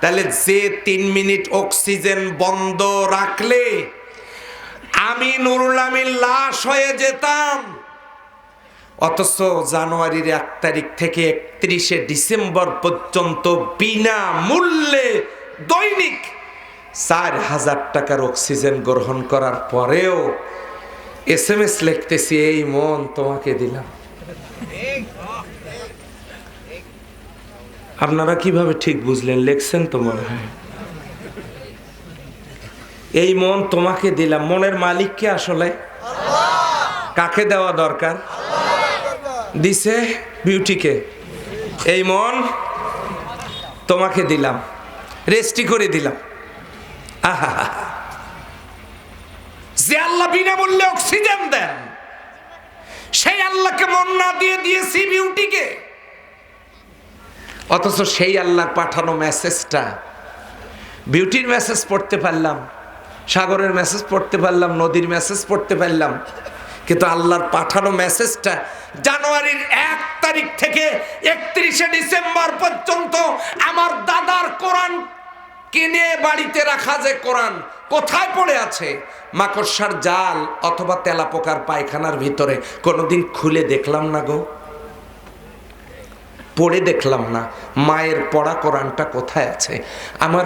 তাহলে যে 3 মিনিট অক্সিজেন বন্ধ রাখলে আমি নুরুল আমিন লাশ হয়ে যেতাম, অথচ জানুয়ারির 1 তারিখ থেকে 31শে ডিসেম্বর পর্যন্ত বিনা মূল্যে দৈনিক 4000 টাকার অক্সিজেন গ্রহণ করার পরেও SMS লিখতেছি, এই মন তোমাকে দিলাম। আপনারা কিভাবে ঠিক বুঝলেন? লেখছেন তো মনে হয়। এই মন তোমাকে দিলাম, মনের মালিক কে আসলে? কাকে দেওয়া দরকার? দিছে বিউটিকে। এই মন তোমাকে দিলাম, রেস্টি করে দিলাম। আহা, যে আল্লাহ বিনামূল্যে অক্সিজেন দেন, সেই আল্লাহকে মন না দিয়ে দিয়েছি বিউটিকে। অথচ সেই আল্লাহর পাঠানো মেসেজটা, বিউটির মেসেজ পড়তে পারলাম, সাগরের মেসেজ পড়তে পারলাম, নদীর মেসেজ পড়তে পারলাম, কিন্তু আল্লাহর পাঠানো মেসেজটা জানুয়ারির 1 তারিখ থেকে 31শে ডিসেম্বর পর্যন্ত আমার দাদার কোরআন কিনে বাড়িতে রাখা যে কোরআন কোথায় পড়ে আছে? মাকড়সার জাল অথবা তেলাপোকার পায়খানার ভিতরে। কোনোদিন খুলে দেখলাম না গো, পড়ে দেখলাম না। মায়ের পড়া কোরআনটা কোথায় আছে? আমার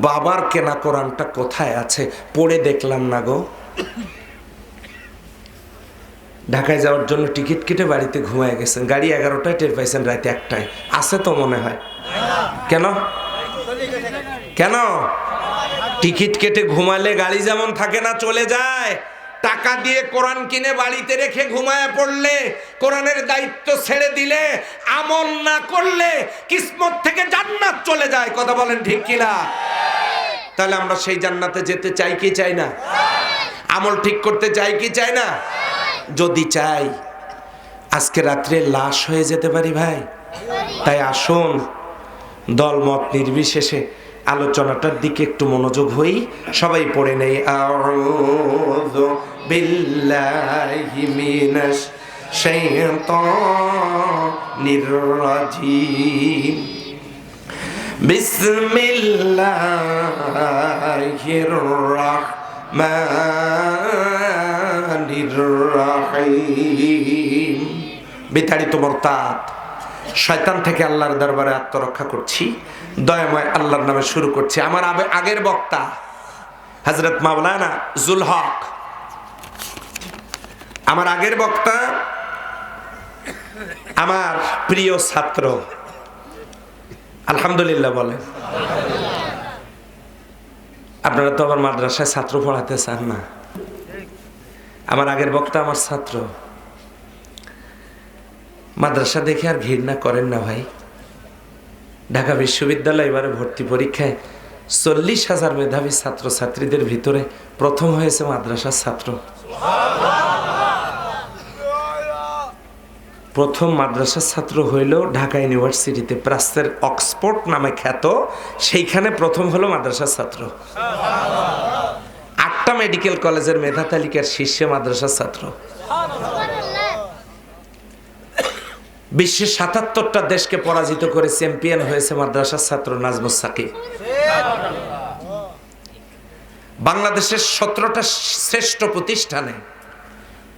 বাবার কেনা কোরআনটা কোথায় আছে? পড়ে দেখলাম না গো। ঢাকায় যাওয়ার জন্য টিকিট কেটে বাড়িতে ঘুমায় গেছেন, গাড়ি 11টায়, টের পাইছেন রাতে 1টায়। আছে তো মনে হয়। কেন কেন? টিকিট কেটে ঘুমালে গাড়ি যেমন থাকে না, চলে যায়। টাকা দিয়ে কোরআন কিনে বাড়িতে রেখে ঘুমায় পড়লে, কোরআনের দায়িত্ব ছেড়ে দিলে, আমল না করলে কিসমত থেকে জান্নাত চলে যায়। কথা বলেন ঠিক কিনা? তাহলে আমরা সেই জান্নাতে যেতে চাই কি চাই না? আমল ঠিক করতে চাই কি চাই না? যদি চাই, আজকে রাত্রে লাশ হয়ে যেতে পারি ভাই। তাই আসুন, দলমত নির্বিশেষে আলোচনাটার দিকে একটু মনোযোগ হই, সবাই পড়ে নেই আউযু বিল্লাহি মিনাশ শাইতানির রাজিম বিসমিল্লাহির রাহমানির রাহিম। বিতাড়িত মুরতাদ শয়তান থেকে আল্লাহর দরবারে আত্মরক্ষা করছি, দয়াময় আল্লাহর নামে শুরু করছি। আমার আগের বক্তা হযরত মাওলানা জুল হক, আমার আগের বক্তা আমার প্রিয় ছাত্র, আলহামদুলিল্লাহ বলেন। আপনারা তো আবার মাদ্রাসায় ছাত্র পড়াতে চান না। আমার আগের বক্তা আমার ছাত্র। মাদ্রাসা দেখে আর ঘৃণা করেন না ভাই। ঢাকা বিশ্ববিদ্যালয় এবারে ভর্তি পরীক্ষায় 40,000 মেধাবী ছাত্র ছাত্রীদের ভিতরে প্রথম হয়েছে মাদ্রাসার ছাত্র। প্রথম মাদ্রাসার ছাত্র হইল ঢাকা ইউনিভার্সিটিতে, প্রাচ্যের অক্সফোর্ড নামে খ্যাত, সেইখানে প্রথম হলো মাদ্রাসার ছাত্র। 8টা মেডিকেল কলেজের মেধা তালিকার শীর্ষে মাদ্রাসার ছাত্র। বিশ্বের 77টা দেশকে পরাজিত করে চ্যাম্পিয়ন হয়েছে মাদ্রাসার ছাত্র নাজমুস সাকিব। বাংলাদেশের 17টা শ্রেষ্ঠ প্রতিষ্ঠানে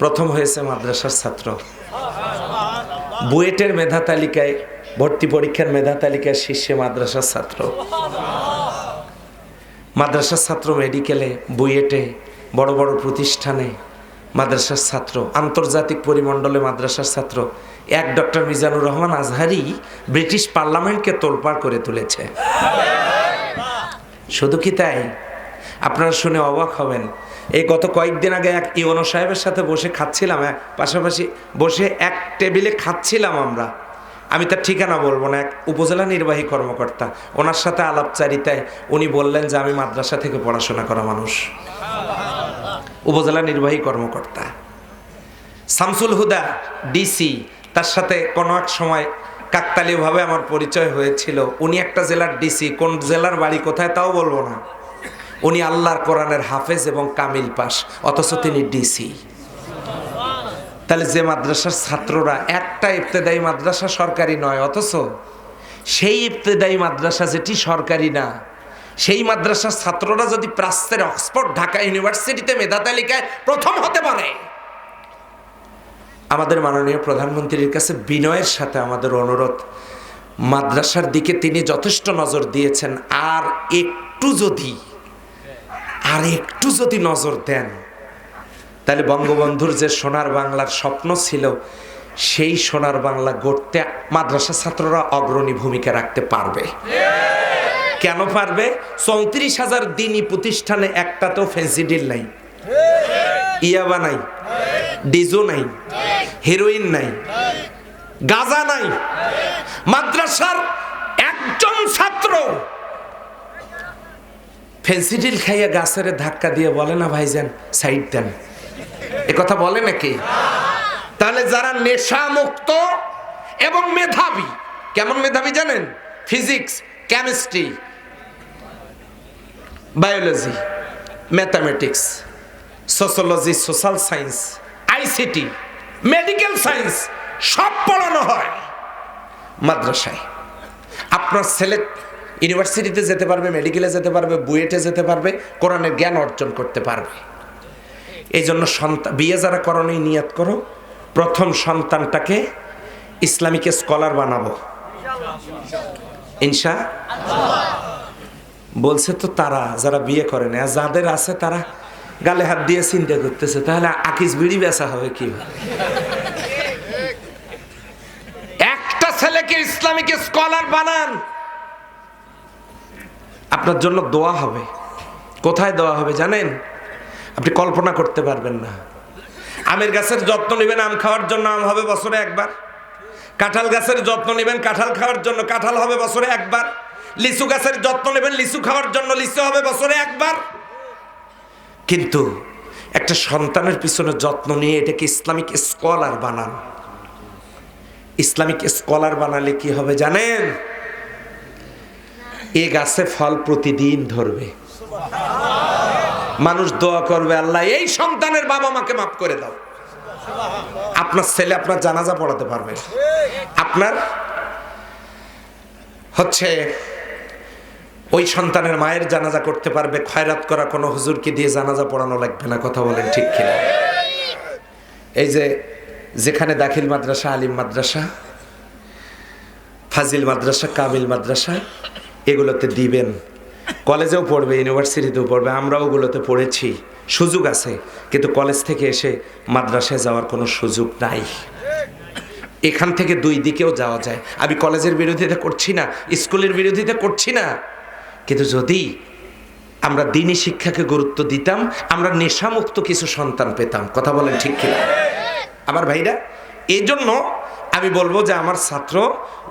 প্রথম হয়েছে মাদ্রাসার ছাত্র। বুয়েটের মেধা তালিকায়, ভর্তি পরীক্ষার মেধা তালিকায় শীর্ষে মাদ্রাসার ছাত্র। মাদ্রাসার ছাত্র মেডিকেলে, বুয়েটে, বড় বড় প্রতিষ্ঠানে মাদ্রাসার ছাত্র। আন্তর্জাতিক পরিমণ্ডলে মাদ্রাসার ছাত্র। এক ডক্টর মিজানুর রহমান আজহারি ব্রিটিশ পার্লামেন্টকে তোলপাড় করে তুলেছে। শুধু কি তাই? আপনারা শুনে অবাক হবেন, এই গত কয়েকদিন আগে এক ইউনো সাহেবের সাথে বসে খাচ্ছিলাম, পাশাপাশি বসে এক টেবিলে খাচ্ছিলাম আমরা। আমি তার ঠিকানা বলবো না, এক উপজেলা নির্বাহী কর্মকর্তা। ওনার সাথে আলাপচারিতায় উনি বললেন যে আমি মাদ্রাসা থেকে পড়াশোনা করা মানুষ। উপজেলা নির্বাহী কর্মকর্তা শামসুল হুদা ডিসি, তার সাথে কোনো এক সময় কাকতালীয়ভাবে আমার পরিচয় হয়েছিল। উনি একটা জেলার ডিসি, কোন জেলার বাড়ি কোথায় তাও বলবো না। উনি আল্লাহর কোরআনের হাফেজ এবং কামিল পাস, অথচ তিনি ডিসি। তাহলে যে মাদ্রাসার ছাত্ররা, একটা ইবতেদায়ী মাদ্রাসা সরকারি নয়, অথচ সেই ইবতেদায়ী মাদ্রাসা যেটি সরকারি না, সেই মাদ্রাসার ছাত্ররা যদি প্রাচ্যের অক্সফোর্ড, ঢাকা ইউনিভার্সিটিতে মেধা তালিকায় প্রথম হতে পারে, আমাদের মাননীয় প্রধানমন্ত্রীর কাছে বিনয়ের সাথে আমাদের অনুরোধ, মাদ্রাসার দিকে তিনি যথেষ্ট নজর দিয়েছেন, আর একটু যদি নজর দেন, তাহলে বঙ্গবন্ধুর যে সোনার বাংলার স্বপ্ন ছিল, সেই সোনার বাংলা গড়তে মাদ্রাসা ছাত্ররা অগ্রণী ভূমিকা রাখতে পারবে। কেন পারবে? 34,000 দিনী প্রতিষ্ঠানে একটাতেও ফেন্সিডিল নাই, ইয়াবা নাই, ডিজো নাই, হেরোইন নাই, গাঁজা নাই। মাদ্রাসার একজন ছাত্র ফেন্সিডিল খাইয়া গাছের ধাক্কা দিয়ে বলে না ভাইজান সাইড দেন, এ কথা বলে নাকি? তাহলে যারা নেশা মুক্ত এবং মেধাবী, কেমন মেধাবী জানেন? Physics, chemistry, biology, mathematics, sociology, social science, ICT, medical science সব পড়ানো হয় মাদ্রাসায়। আপনার ছেলে ইউনিভার্সিটিতে যেতে পারবে, মেডিকেলে যেতে পারবে, বুয়েটে যেতে পারবে, কোরআনের জ্ঞান অর্জন করতে পারবে। এই জন্য বিয়ে যারা করণীয় নিয়ত করো, প্রথম সন্তানটাকে ইসলামিক স্কলার বানাবো ইনশাআল্লাহ। বলছে তো তারা যারা বিয়ে করে না, যাদের আছে তারা গালে হাত দিয়ে চিন্তা করতেছে, তাহলে আকিস বিড়ি বেচা হবে কি? একটা ছেলেকে ইসলামিক স্কলার বানান, আপনার জন্য দোয়া হবে। কোথায় দোয়া হবে জানেন? আপনি কল্পনা করতে পারবেন না। আমের গাছের যত্ন নেবেন, আম খাওয়ার জন্য আম হবে বছরে একবার। কাঁঠাল গাছের যত্ন নেবেন, কাঁঠাল খাওয়ার জন্য কাঁঠাল হবে বছরে একবার। লিচু গাছের যত্ন নেবেন, লিচু খাওয়ার জন্য লিচু হবে বছরে একবার। কিন্তু একটা সন্তানের পিছনে যত্ন নিয়ে এটাকে ইসলামিক স্কলার বানান। ইসলামিক স্কলার বানালে কি হবে জানেন? এ গাছে ফল প্রতিদিন ধরবে। মানুষ দোয়া করবে, আল্লাহ এই সন্তানের বাবা মাকে মাফ করে দাও। আপনার ছেলে আপনার জানাজা পড়াতে পারবে, আপনার হচ্ছে ওই সন্তানের মায়ের জানাজা করতে পারবে। খয়রাত করা কোনো হুজুরকে দিয়ে জানাজা পড়ানো লাগবে না। কথা বলেন ঠিক কিনা? এই যে যেখানে দাখিল মাদ্রাসা, আলিম মাদ্রাসা, ফাজিল মাদ্রাসা, কামিল মাদ্রাসা, এগুলোতে দিবেন। কলেজেও পড়বে, ইউনিভার্সিটিতেও পড়বে, আমরাও ওগুলোতে পড়েছি, সুযোগ আছে। কিন্তু কলেজ থেকে এসে মাদ্রাসায় যাওয়ার কোনো সুযোগ নাই। এখান থেকে দুই দিকেও যাওয়া যায়। আমি কলেজের বিরোধিতা করছি না, স্কুলের বিরোধিতা করছি না, কিন্তু যদি আমরা দ্বীনি শিক্ষাকে গুরুত্ব দিতাম, আমরা নেশামুক্ত কিছু সন্তান পেতাম। কথা বলেন ঠিক কিনা আমার ভাইরা? এই জন্য আমি বলবো যে আমার ছাত্র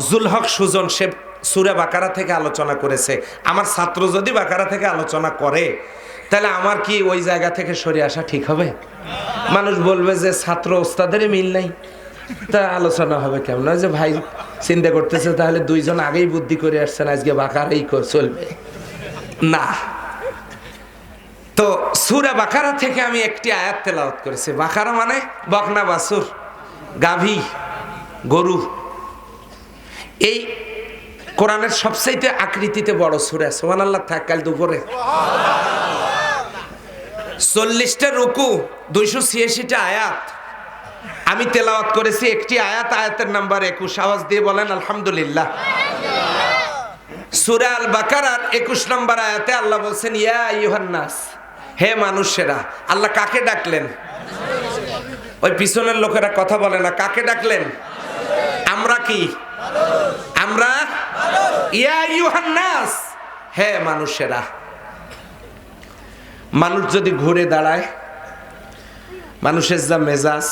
জুলহক সুজন, সে সূরা বাকারা থেকে আলোচনা করেছে। আমার ছাত্র যদি বাকারা থেকে আলোচনা করে, তাহলে আমার কি ওই জায়গা থেকে সরে আসা ঠিক হবে? মানুষ বলবে যে ছাত্র ওস্তাদেরই মিল নাই, তা আলোচনা হবে কেমন? যে ভাই চিন্তা করতেছে তাহলে দুইজন আগেই বুদ্ধি করে আসছেন, আজকে বাকারাই চলবে না। তো সূরা বাকারা থেকে আমি একটি আয়াত তেলাওয়াত করেছি। বাকারা মানে বকনা বাছুর, গাভী, গরু। এই কোরআনের সবচাইতে আকৃতিতে বড় সূরা। সুবহানাল্লাহ থাক কাল দুপুরে 40টা রুকু, 286টা আয়াত আমি তেলাওয়াত করেছি। একটি আয়াত, আয়াতের নাম্বার 21। আওয়াজ দিয়ে বলেন আলহামদুলিল্লাহ। সূরা আল বাকারার 21 নম্বর আয়াতে আল্লাহ বলছেন, ইয়া আইয়ুহান নাস, হে মানুষেরা। আল্লাহ কাকে ডাকলেন? ওই পিছনের লোকেরা কথা বলে না, কাকে ডাকলেন? আমরা কি? আমরা ইয়া আইয়ুহান নাস, হে মানুষেরা। মানুষ যদি ঘুরে দাঁড়ায়, মানুষের যা মেজাজ,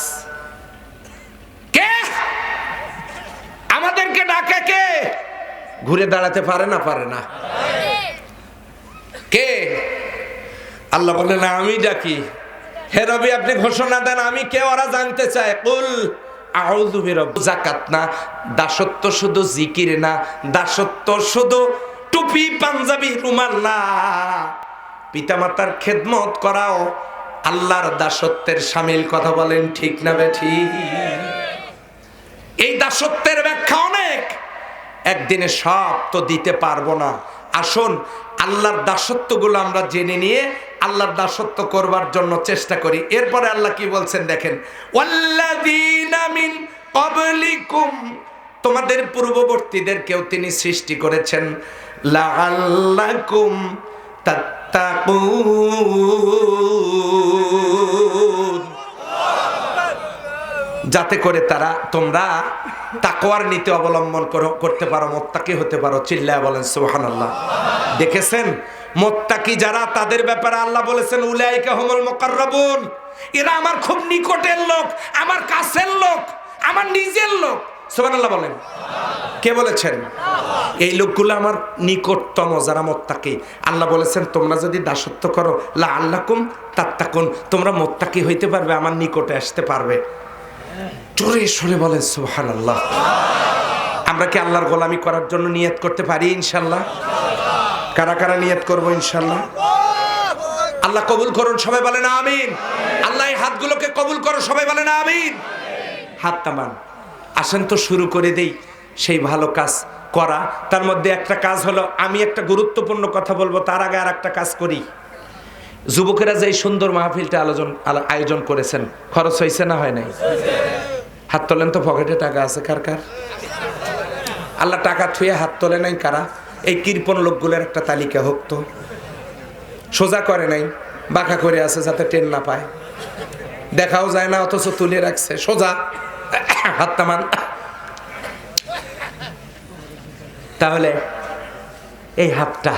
কে আমাদেরকে ডাকে? কে ঘুরে দাঁড়াতে পারে না? পারে না। কে? আল্লাহ বলে না আমি ডাকি। হে রবি আপনি ঘোষণা দেন আমি কে, ওরা জানতে চায়। কুল আউযু বিরাব্বি। যাকাত না, দাসত্ব শুধু জিকির না, দাসত্ব শুধু টুপি পাঞ্জাবি রুমাল না, পিতামাতার খেদমত করাও আল্লাহর দাসত্বের শামিল। কথা বলেন ঠিক না বেঠিক? এই দাসত্বের ব্যাখ্যা অনেক, একদিনে সব তো দিতে পারবো না। আসুন আল্লাহর দাসত্বগুলো আমরা জেনে নিয়ে আল্লাহর দাসত্ব করবার জন্য চেষ্টা করি। এরপরে আল্লাহ কি বলছেন দেখেন, ওয়াল্লাযীনা মিন ক্বাবলিকুম, তোমাদের পূর্ববর্তীদেরকেও তিনি সৃষ্টি করেছেন, লাআল্লাকুম তাত্তাকুন, যাতে করে তোমরা তাকওয়ার নীতি অবলম্বন করতে পারো, মুত্তাকি হতে পারো। চিল্লায়া বলেন সুবহানাল্লাহ। দেখেছেন মুত্তাকি যারা, তাদের ব্যাপারে আল্লাহ বলেছেন উলাইকা হুমুল মুকাররাবুন, এরা আমার খুব নিকটের লোক, আমার কাছের লোক, আমার নিজের লোক। সুবহানাল্লাহ বলেন। কে বলেছেন? এই লোকগুলো আমার নিকটতম, যারা মুত্তাকি। আল্লাহ বলেছেন তোমরা যদি দাসত্ব করো, লাআল্লাকুম তাত্তাকুন, তোমরা মুত্তাকি হইতে পারবে, আমার নিকটে আসতে পারবে। জোরে সরে বলেন সুবহানাল্লাহ। আমরা কি আল্লাহর গোলামি করার জন্য নিয়ত করতে পারি ইনশাআল্লাহ? কারা কারা নিয়ত করবো ইনশাআল্লাহ? আল্লাহ কবুল করুন, সবাই বলেন আমিন। আল্লাহ এই হাতগুলোকে কবুল করো, সবাই বলেন আমিন। হাত তামান। আসেন তো শুরু করে দেই সেই ভালো কাজ করা। তার মধ্যে একটা কাজ হলো, আমি একটা গুরুত্বপূর্ণ কথা বলবো, তার আগে আর একটা কাজ করি। যুবকেরা যে সুন্দর মাহফিলটা আয়োজন করেছেন, খরচ হয়েছে না হয় নাই? হাত তোলেন তো, পকেটে টাকা আছে কার কার? আল্লাহ টাকা থুয়ে হাত তোলে নাই কারা? এই কৃপণ লোকগুলোর একটা তালিকা হোক তো। সোজা করে নাই, বাঁকা করে আছে যাতে টেন না পায়, দেখাও যায় না অথচ তুলে রাখছে সোজা। হাত তামান। তাহলে এই হাতটা